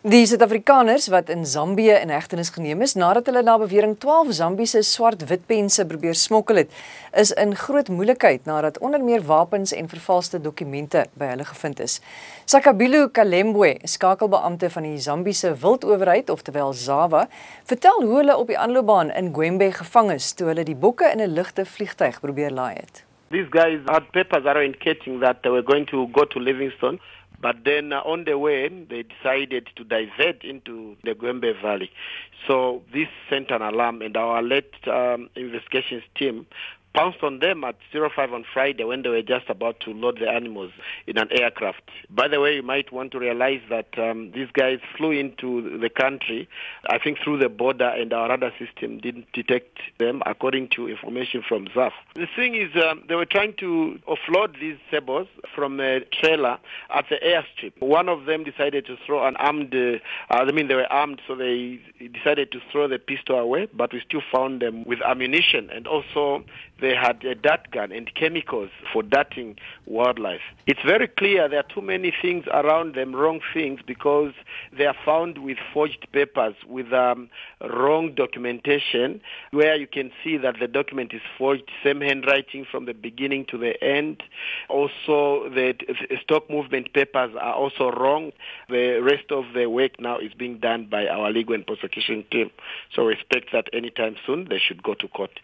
Die Suid-Afrikaners wat in Zambië in hegtenis geneem is nadat hulle na bewering 12 Zambiese swart-witpense probeer smokkel het, is in groot moeilikheid nadat onder meer wapens en vervalste dokumente by hulle gevind is. Sakabilo Kalembwe, skakelbeampte van die Zambiese wildowerheid, oftewel ZAWA, vertel hoe hulle op die aanloopbaan in Gwembe gevang is toe hulle die bokke in 'n ligte vliegtuig probeer laai het. These guys had papers indicating that they were going to go to Livingstone. But then on the way, they decided to divert into the Gwembe Valley. So this sent an alarm, and our alert investigations team pounced on them at 05 on Friday when they were just about to load the animals in an aircraft. By the way, you might want to realize that these guys flew into the country, I think through the border, and our radar system didn't detect them, according to information from ZAF. The thing is, they were trying to offload these sebos from a trailer at the airstrip. One of them decided to throw an armed, they were armed, so they decided to throw the pistol away, but we still found them with ammunition, and also they had a dart gun and chemicals for darting wildlife. It's very clear there are too many things around them, wrong things, because they are found with forged papers, with wrong documentation, where you can see that the document is forged, same handwriting from the beginning to the end. Also, the stock movement papers are also wrong. The rest of the work now is being done by our legal and prosecution team. So we expect that anytime soon they should go to court.